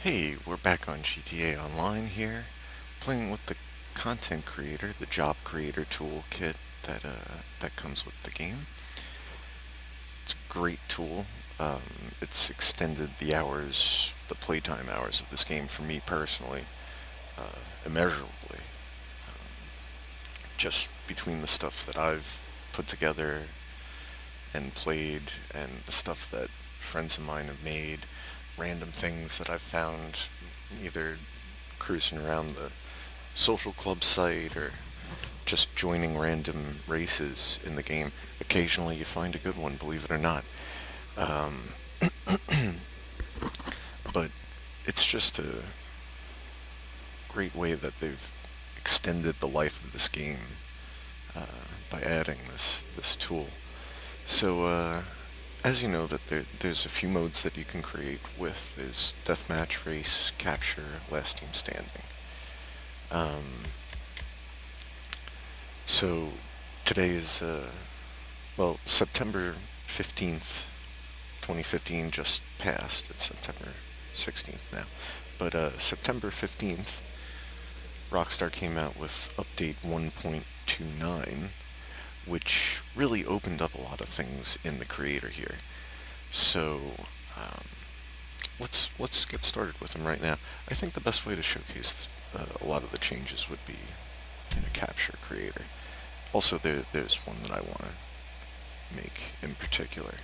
Hey, we're back on GTA Online here, playing with the content creator, the job creator toolkit that comes with the game. It's a great tool. It's extended the playtime hours of this game for me personally, immeasurably. Just between the stuff that I've put together and played, and the stuff that friends of mine have made, random things that I've found either cruising around the social club site or just joining random races in the game. Occasionally you find a good one, believe it or not. Um, but it's just a great way that they've extended the life of this game by adding this tool. So, as you know, there's a few modes that you can create with. There's deathmatch, race, capture, last team standing. Um, so today is September 15th, 2015 just passed. It's September 16th now. But September 15th, Rockstar came out with update 1.29, which really opened up a lot of things in the creator here. So um, let's get started with them right now. I think the best way to showcase a lot of the changes would be in a capture creator. Also, there's one that I want to make in particular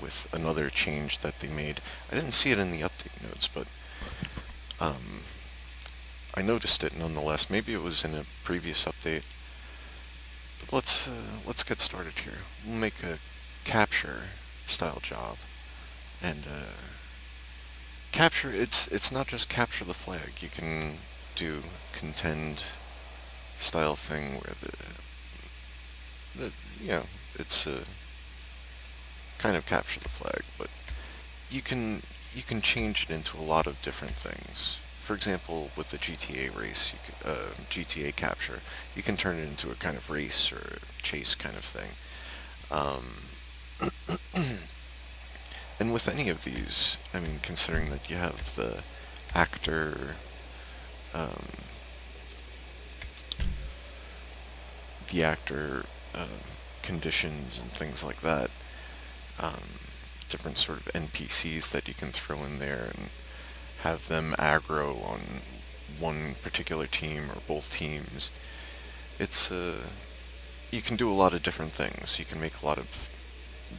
with another change that they made. I didn't see it in the update notes, but um, I noticed it nonetheless. Maybe it was in a previous update. But let's get started here. We'll make a capture style job, and capture. It's not just capture the flag. You can do contend style thing where the it's a kind of capture the flag, but you can change it into a lot of different things. For example, with the GTA race, GTA capture, you can turn it into a kind of race or chase kind of thing. Um, and with any of these, I mean, considering that you have the actor, um, the actor conditions and things like that, um, different sort of NPCs that you can throw in there and have them aggro on one particular team or both teams. It's you can do a lot of different things. You can make a lot of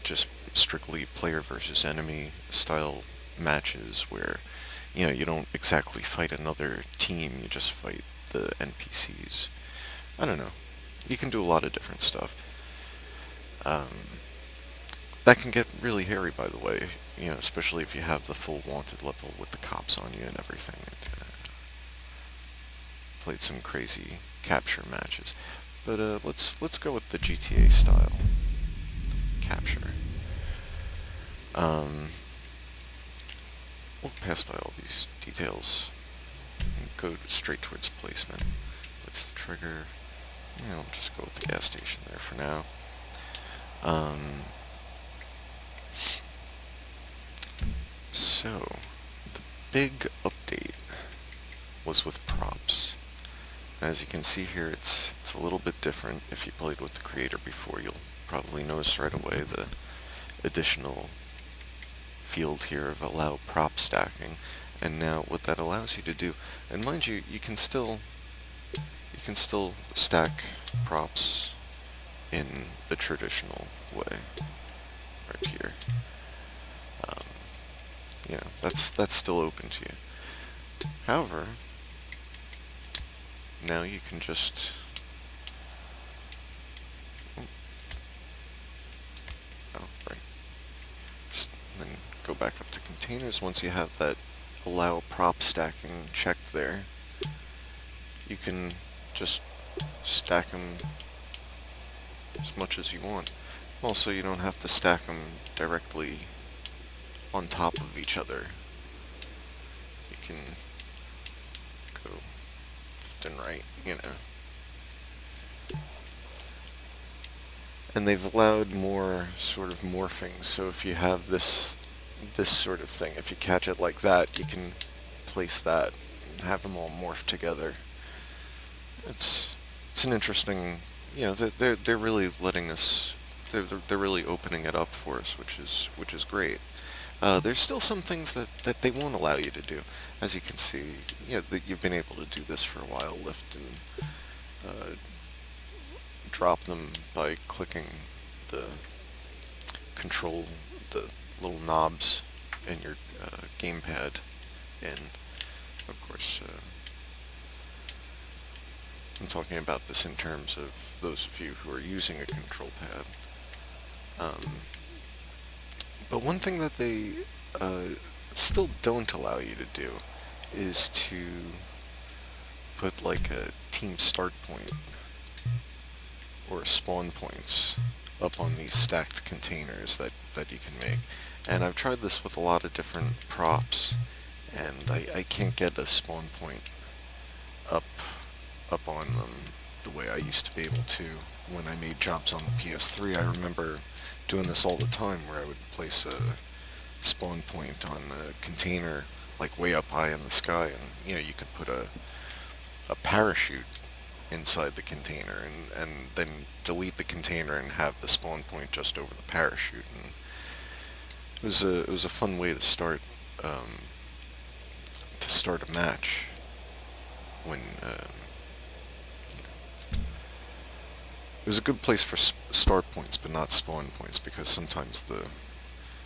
just strictly player versus enemy style matches where you don't exactly fight another team, you just fight the NPCs. I don't know. You can do a lot of different stuff. Um, that can get really hairy, by the way, especially if you have the full wanted level with the cops on you and everything. Played some crazy capture matches. But let's go with the GTA style capture. Um, we'll pass by all these details and go straight towards placement. Place the trigger. I'll just go with the gas station there for now. So, the big update was with props. As you can see here, it's a little bit different. If you played with the creator before, you'll probably notice right away the additional field here of allow prop stacking. And now what that allows you to do, and mind you, you can still stack props in the traditional way, right here. Um, that's still open to you. However, now you can just right. Then go back up to containers. Once you have that allow prop stacking checked there, you can just stack them as much as you want. Also, you don't have to stack them directly on top of each other. You can go left and right. And they've allowed more sort of morphing. So if you have this sort of thing, if you catch it like that, you can replace that, and have them all morph together. It's it's an interesting, they're really letting us, they're really opening it up for us, which is great. There's still some things that they won't allow you to do. As you can see, that you've been able to do this for a while, lift and drop them by clicking the control, the little knobs in your gamepad. And of course, I'm talking about this in terms of those of you who are using a control pad. But one thing that they still don't allow you to do is to put like a team start point or spawn points up on these stacked containers that you can make. And I've tried this with a lot of different props, and I can't get a spawn point up up on them the way I used to be able to when I made jobs on the PS3. I remember doing this all the time, where I would place a spawn point on a container like way up high in the sky, and you could put a parachute inside the container, and then delete the container and have the spawn point just over the parachute. And it was a fun way to start a match when it was a good place for start points, but not spawn points, because sometimes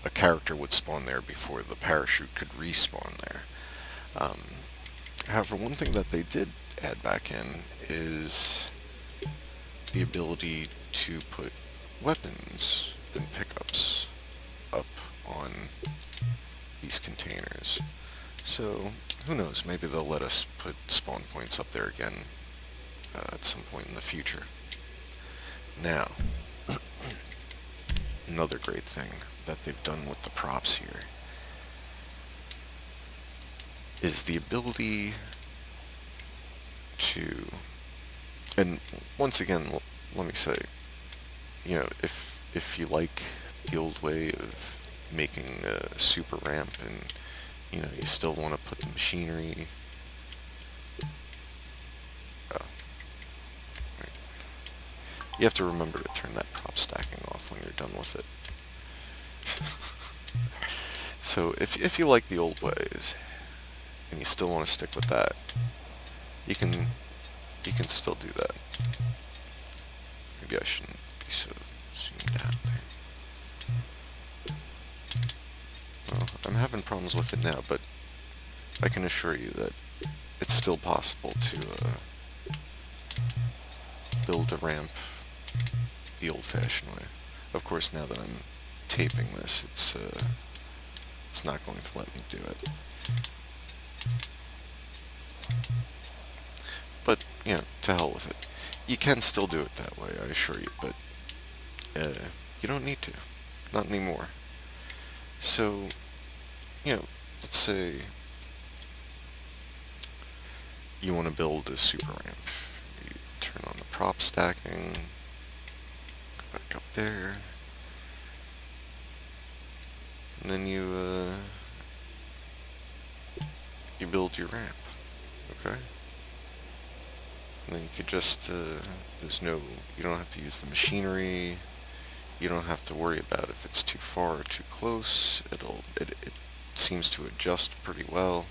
a character would spawn there before the parachute could respawn there. However, one thing that they did add back in is the ability to put weapons and pickups up on these containers. So, who knows, maybe they'll let us put spawn points up there again at some point in the future. Now, another great thing that they've done with the props here is the ability to, and once again, let me say, if you like the old way of making a super ramp, and you still want to put the machinery, you have to remember to turn that prop stacking off when you're done with it. So if you like the old ways and you still want to stick with that, you can still do that. Maybe I shouldn't be so zoomed out there. Well, I'm having problems with it now, but I can assure you that it's still possible to build a ramp the old-fashioned way. Of course, now that I'm taping this, it's not going to let me do it. But, to hell with it. You can still do it that way, I assure you, but you don't need to. Not anymore. So, let's say you want to build a super ramp. You turn on the prop stacking, go back up there, and then you build your ramp, okay? And then you could just, you don't have to use the machinery, you don't have to worry about if it's too far or too close. It seems to adjust pretty well.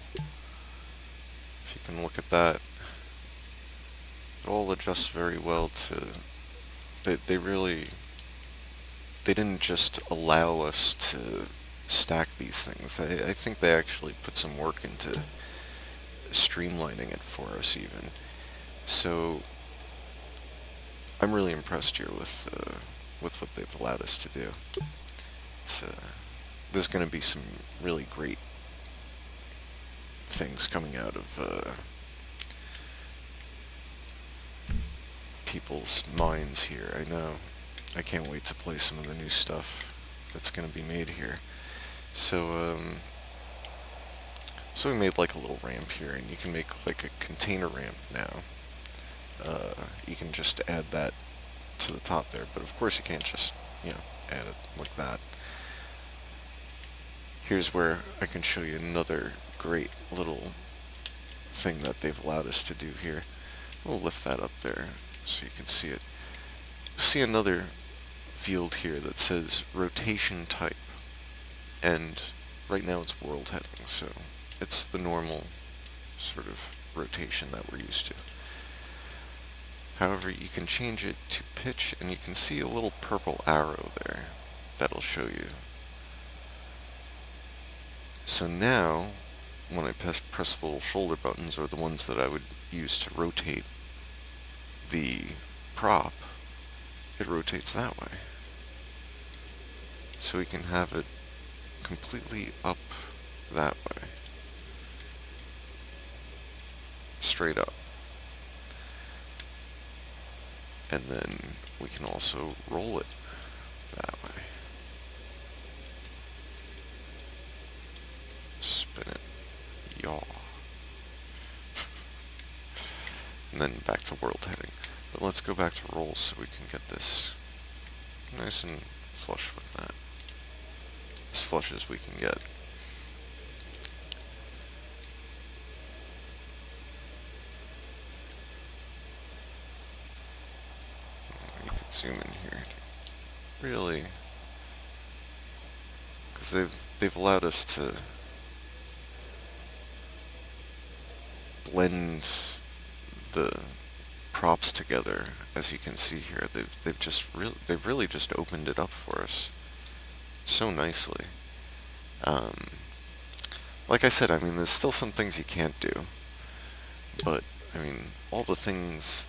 If you can look at that, it all adjusts very well to, they didn't just allow us to stack these things. I think they actually put some work into streamlining it for us even. So I'm really impressed here with what they've allowed us to do. There's going to be some really great things coming out of people's minds here. I know. I can't wait to play some of the new stuff that's going to be made here. So we made like a little ramp here, and you can make like a container ramp now. You can just add that to the top there, but of course you can't just, add it like that. Here's where I can show you another great little thing that they've allowed us to do here. We'll lift that up there so you can see it. See another field here that says rotation type, and right now it's world heading, so it's the normal sort of rotation that we're used to. However, you can change it to pitch, and you can see a little purple arrow there that'll show you. So now, when I press the little shoulder buttons, or the ones that I would use to rotate the prop, it rotates that way. So we can have it completely up that way. Straight up. And then we can also roll it that way. Spin it. Yaw. And then back to world heading. But let's go back to rolls so we can get this nice and flush with that. As flush as we can get. You can zoom in here. Really, because they've allowed us to blend the props together, as you can see here. They've really just opened it up for us so nicely. Like I said, I mean, there's still some things you can't do, but I mean, all the things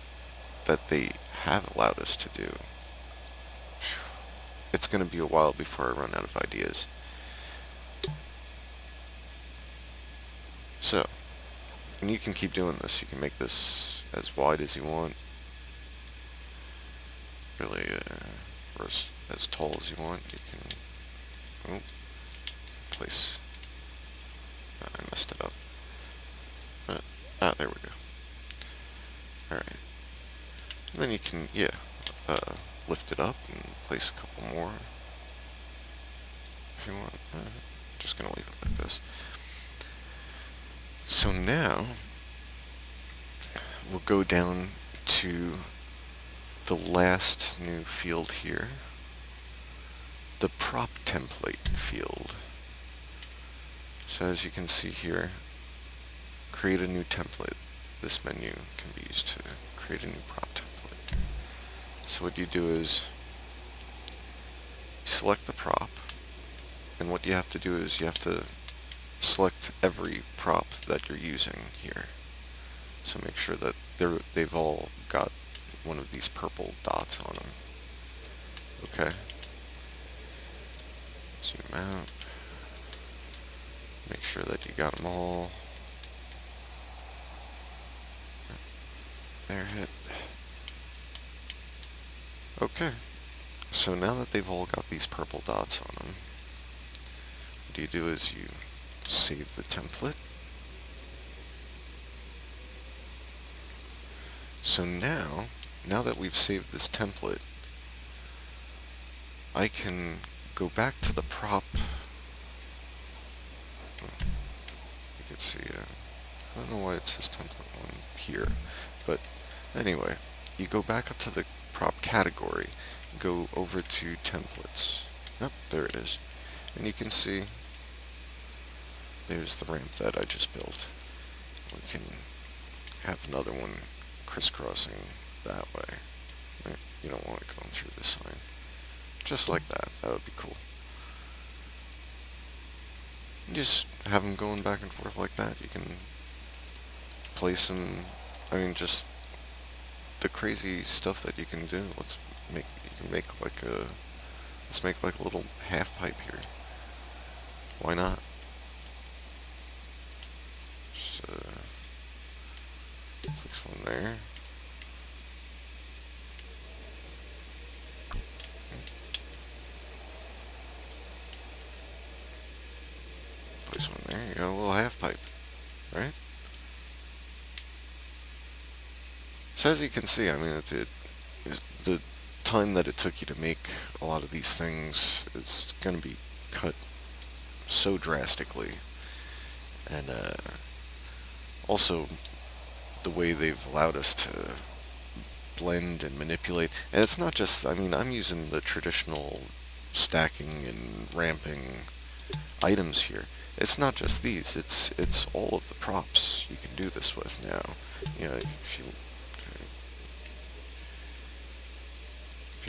that they have allowed us to do, it's going to be a while before I run out of ideas. So, and you can keep doing this. You can make this as wide as you want, really, or as tall as you want. You can, place, I messed it up. There we go. Alright. And then you can, lift it up and place a couple more if you want. Just gonna leave it like this. So now we'll go down to the last new field here, the prop template field. So as you can see here, create a new template. This menu can be used to create a new prop template. So what you do is select the prop, and what you have to do is you have to select every prop that you're using here. So make sure that they've all got one of these purple dots on them. Okay. Zoom out. Make sure that you got them all. There, hit. Okay. So now that they've all got these purple dots on them, what you do is you save the template. So now that we've saved this template, I can go back to the prop. You can see, I don't know why it says template 1 here, but anyway, you go back up to the prop category, go over to templates. Yep, there it is. And you can see there's the ramp that I just built. We can have another one crisscrossing that way. You don't want it going through the sign. Just like that. That would be cool. And just have them going back and forth like that. You can place them. I mean, just the crazy stuff that you can do. Let's make like a little half pipe here. Why not? Just place one there. Place one there. You got a little half pipe, right? So as you can see, I mean, the time that it took you to make a lot of these things is going to be cut so drastically, and Also, the way they've allowed us to blend and manipulate, and it's not just, I mean, I'm using the traditional stacking and ramping items here. It's not just these, it's all of the props you can do this with now. You know, if you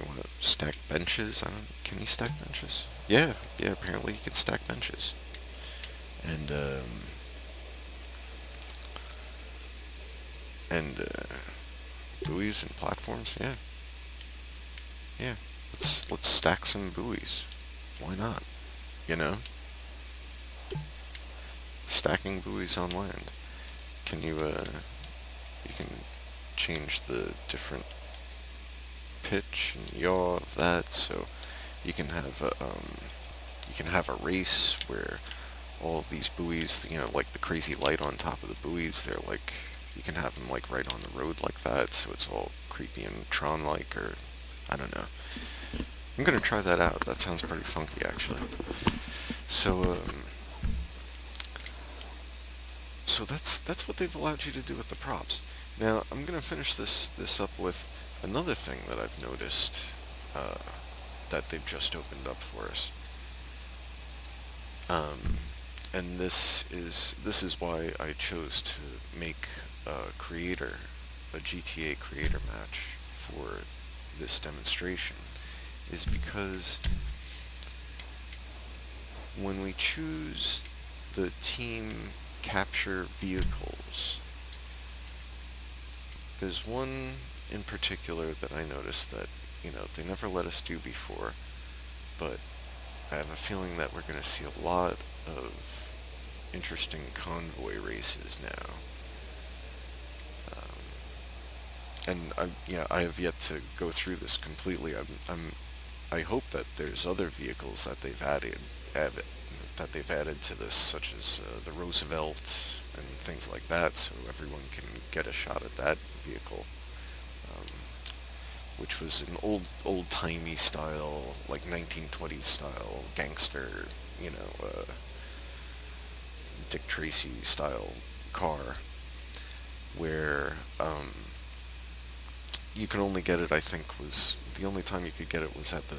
want to stack benches, I don't, can you stack benches? Yeah, yeah, apparently you can stack benches. And, and buoys and platforms, yeah, yeah. Let's stack some buoys. Why not? You know? Stacking buoys on land. Can you can change the different pitch and yaw of that, so you can have a race where all of these buoys, you know, like the crazy light on top of the buoys, they're like, you can have them like right on the road like that, so it's all creepy and Tron-like, or I don't know. I'm gonna try that out. That sounds pretty funky, actually. So, so that's what they've allowed you to do with the props. Now, I'm gonna finish this up with another thing that I've noticed uh, that they've just opened up for us. Um, and this is why I chose to make a GTA creator match for this demonstration, is because when we choose the team capture vehicles, there's one in particular that I noticed that, you know, they never let us do before, but I have a feeling that we're going to see a lot of interesting convoy races now. Um, and yeah, I have yet to go through this completely. I hope that there's other vehicles that they've added to this, such as the Roosevelt and things like that, so everyone can get a shot at that vehicle, um, which was an old timey style, like 1920s style gangster, you know, Dick Tracy style car, where you can only get it, I think, was the only time you could get it was at the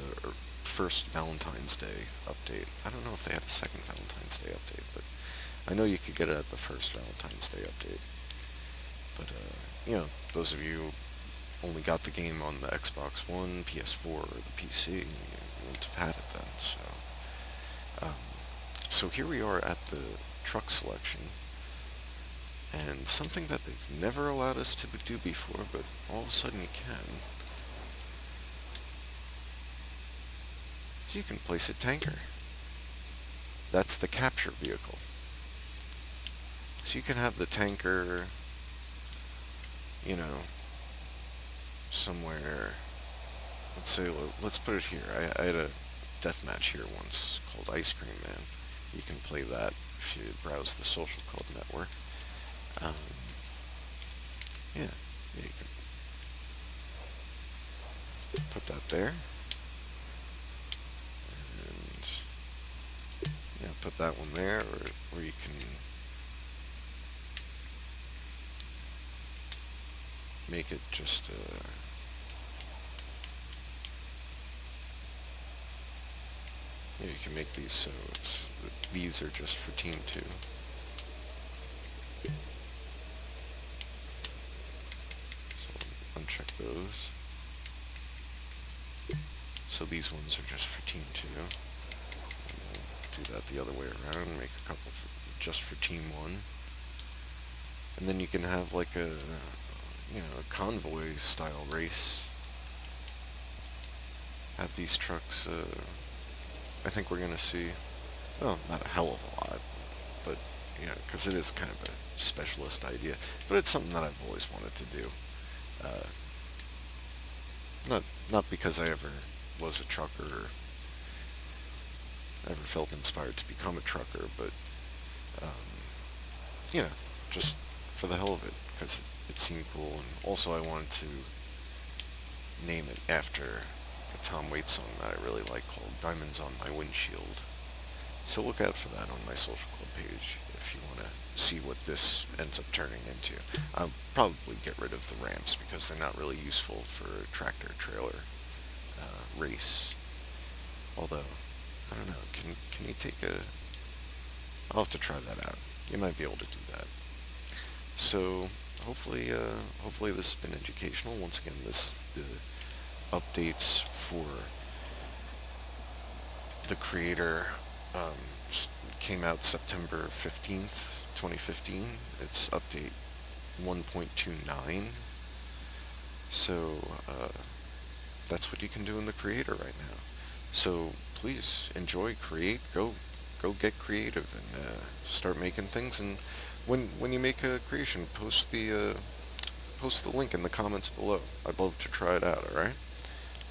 first Valentine's Day update. I don't know if they had a second Valentine's Day update, but I know you could get it at the first Valentine's Day update. But, you know, those of you who only got the game on the Xbox One, PS4, or the PC, you wouldn't have had it then, so. Um, so here we are at the truck selection, and something that they've never allowed us to do before, but all of a sudden you can. So you can place a tanker. That's the capture vehicle. So you can have the tanker, you know, somewhere. Let's say, let's put it here. I had a death match here once called Ice Cream Man. You can play that if you browse the Social Club network. Um, yeah, yeah, you can put that there, and yeah, put that one there, or you can make it just yeah, you can make these so these are just for Team 2. So uncheck those. So these ones are just for Team 2. And we'll do that the other way around, make a couple just for Team 1. And then you can have like a convoy style race. Have these trucks, I think we're going to see, well, not a hell of a lot, but, you know, because it is kind of a specialist idea, but it's something that I've always wanted to do. Uh, not because I ever was a trucker or ever felt inspired to become a trucker, but, um, you know, just for the hell of it, because it seemed cool, and also I wanted to name it after a Tom Waits song that I really like called Diamonds on My Windshield. So look out for that on my social club page if you want to see what this ends up turning into. I'll probably get rid of the ramps because they're not really useful for a tractor trailer race. Although, I don't know, can you take a... I'll have to try that out. You might be able to do that. So, hopefully this has been educational. Once again, this the updates for the creator um, came out September 15th, 2015. It's update 1.29. So that's what you can do in the creator right now. So please enjoy, create, go get creative and start making things. And when you make a creation, post the link in the comments below. I'd love to try it out. All right.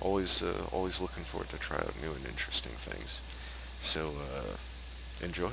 Always looking forward to try out new and interesting things. So enjoy.